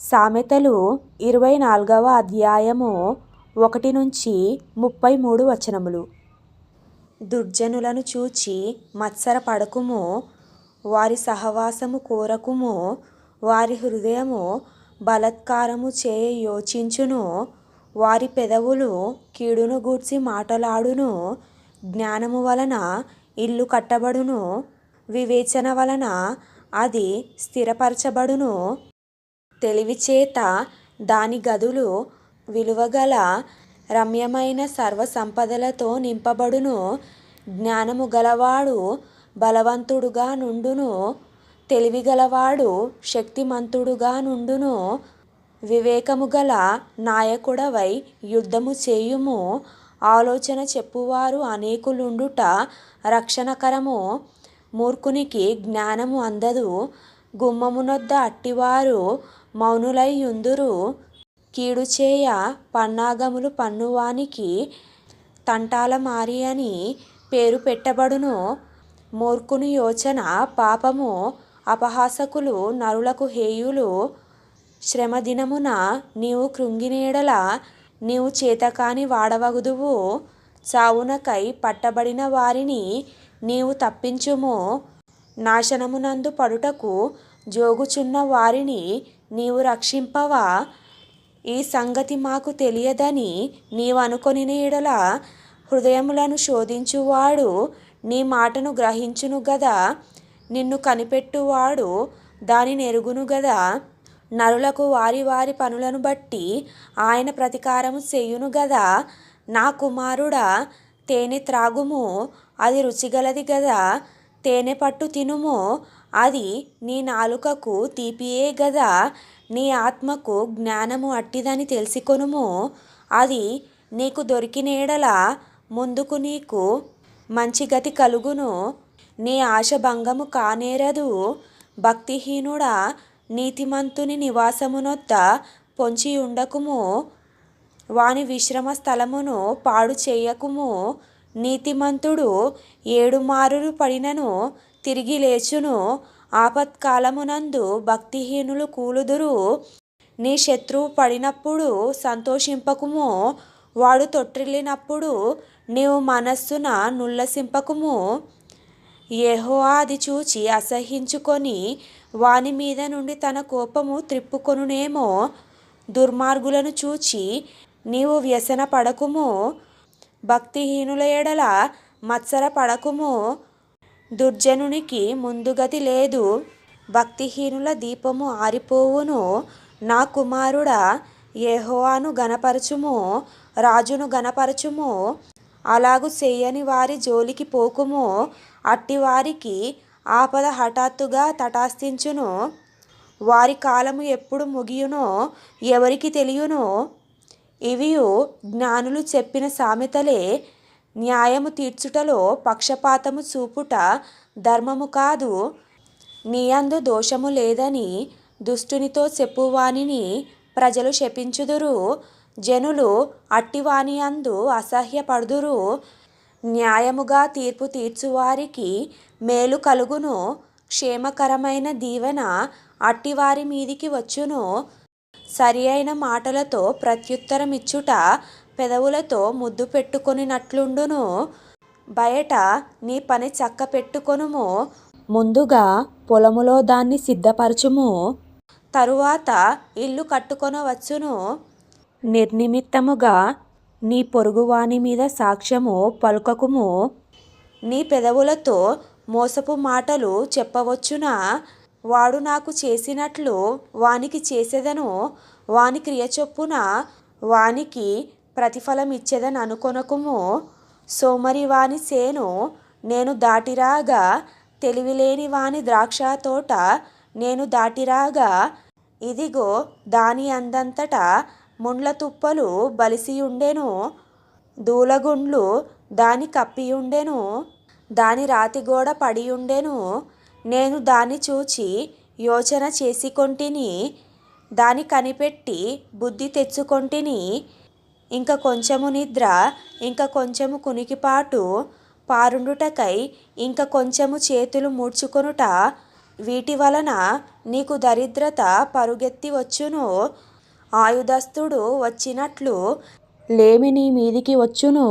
సామెతలు 24వ అధ్యాయము 1-33 వచనములు. దుర్జనులను చూచి మత్సరపడకుము, వారి సహవాసము కోరకుము. వారి హృదయము బలాత్కారము చేయ యోచించును, వారి పెదవులు కీడును గూర్చి మాటలాడును. జ్ఞానము వలన ఇల్లు కట్టబడును, వివేచన వలన అది స్థిరపరచబడును. తెలివిచేత దాని గదులు విలువగల రమ్యమైన సర్వ సంపదలతో నింపబడును. జ్ఞానము గలవాడు బలవంతుడుగా నుండును, తెలివిగలవాడు శక్తిమంతుడుగా నుండును. వివేకము గల నాయకుడవై యుద్ధము చేయుము, ఆలోచన చెప్పువారు అనేకులుండుట రక్షణకరము. మూర్ఖునికి జ్ఞానము అందదు, గుమ్మమునొద్ద అట్టివారు మౌనులై యుందురు. కీడు చేయ పన్నాగములు పన్నువానికి తంటాలమారి అని పేరు పెట్టబడును. మూర్ఖుని యోచన పాపము, అపహాసకులు నరులకు హేయులు. శ్రమ దినమున నీవు కృంగిన యెడల నీవు చేతకాని వాడవగుదువు. చావునకై పట్టబడిన వారిని నీవు తప్పించుము, నాశనమునందు పడుటకు జోగుచున్న వారిని నీవు రక్షింపవా? ఈ సంగతి మాకు తెలియదని నీవనుకొనిన యెడల హృదయములను శోధించువాడు నీ మాటను గ్రహించును గదా. నిన్ను కనిపెట్టువాడు దానినెరుగును గదా. నరులకు వారి వారి పనులను బట్టి ఆయన ప్రతీకారము చేయును గదా. నా కుమారుడా, తేనె త్రాగుము, అది రుచిగలది గదా. తేనె పట్టు తినుము, అది నీ నాలుకకు తీపియే గదా. నీ ఆత్మకు జ్ఞానము అట్టిదని తెలిసికొనుము, అది నీకు దొరికిన యెడల ముందుకు నీకు మంచి గతి కలుగును. నీ ఆశ భంగము కానేరదు. భక్తిహీనుడా, నీతిమంతుని నివాసమునొద్ద పొంచి ఉండకుము, వాని విశ్రమ స్థలమును పాడు చేయకుము. నీతిమంతుడు 7 మారులు పడినను తిరిగి లేచును, ఆపత్కాలమునందు భక్తిహీనులు కూలుదురు. నీ శత్రువు పడినప్పుడు సంతోషింపకుము, వాడు తొట్రిల్లినప్పుడు నీవు మనస్సున నుల్లసింపకుము. యెహోవా అది చూచి అసహ్యించుకొని వాని మీద నుండి తన కోపము త్రిప్పుకొనునేమో. దుర్మార్గులను చూచి నీవు వ్యసన పడకుము, భక్తిహీనుల యెడల మత్సర పడకుము. దుర్జనునికి ముందుగతి లేదు, భక్తిహీనుల దీపము ఆరిపోవును. నా కుమారుడా, యెహోవాను గణపరచుము, రాజును గణపరచుము. అలాగు చేయని వారి జోలికి పోకుము, అట్టివారికి ఆపద హఠాత్తుగా తటాస్థించును. వారి కాలము ఎప్పుడు ముగియునో ఎవరికి తెలియును? ఇవియు జ్ఞానులు చెప్పిన సామెతలే. న్యాయము తీర్చుటలో పక్షపాతము చూపుట ధర్మము కాదు. నీయందు దోషము లేదని దుష్టునితో చెప్పువానిని ప్రజలు శపించుదురు. జనులు అట్టివాని యందు అసహ్యపడుదురు. న్యాయముగా తీర్పు తీర్చువారికి మేలు కలుగును, క్షేమకరమైన దీవెన అట్టివారి మీదికి వచ్చును. సరి అయిన మాటలతో ప్రత్యుత్తరమిచ్చుట పెదవులతో ముద్దు పెట్టుకొనినట్లుండును. బయట నీ పని చక్క పెట్టుకొనుము, ముందుగా పొలములో దాన్ని సిద్ధపరచుము, తరువాత ఇల్లు కట్టుకొనవచ్చును. నిర్నిమిత్తముగా నీ పొరుగువాని మీద సాక్ష్యము పలుకకుము. నీ పెదవులతో మోసపు మాటలు చెప్పవచ్చునా? వాడు నాకు చేసినట్లు వానికి చేసేదను, వాని క్రియ చొప్పున వానికి ప్రతిఫలమిచ్చేదననుకొనకుము. సోమరి వాని సేను నేను దాటిరాగా, తెలివిలేని వాని ద్రాక్షతోట నేను దాటిరాగా, ఇదిగో దాని అందంతటా ముండ్ల తుప్పలు బలిసియుండెను, దూలగుండ్లు దాని కప్పియుండెను, దాని రాతిగోడ పడియుండెను. నేను దాన్ని చూచి యోచన చేసికొంటిని, దాని కనిపెట్టి బుద్ధి తెచ్చుకొంటిని. ఇంక కొంచెము నిద్ర, ఇంక కొంచెము కునికిపాటు, పారుండుటకై ఇంక కొంచెము చేతులు ముడుచుకొనుట, వీటి వలన నీకు దరిద్రత పరుగెత్తి వచ్చును, ఆయుధస్తుడు వచ్చినట్లు లేమి నీ మీదికి వచ్చును.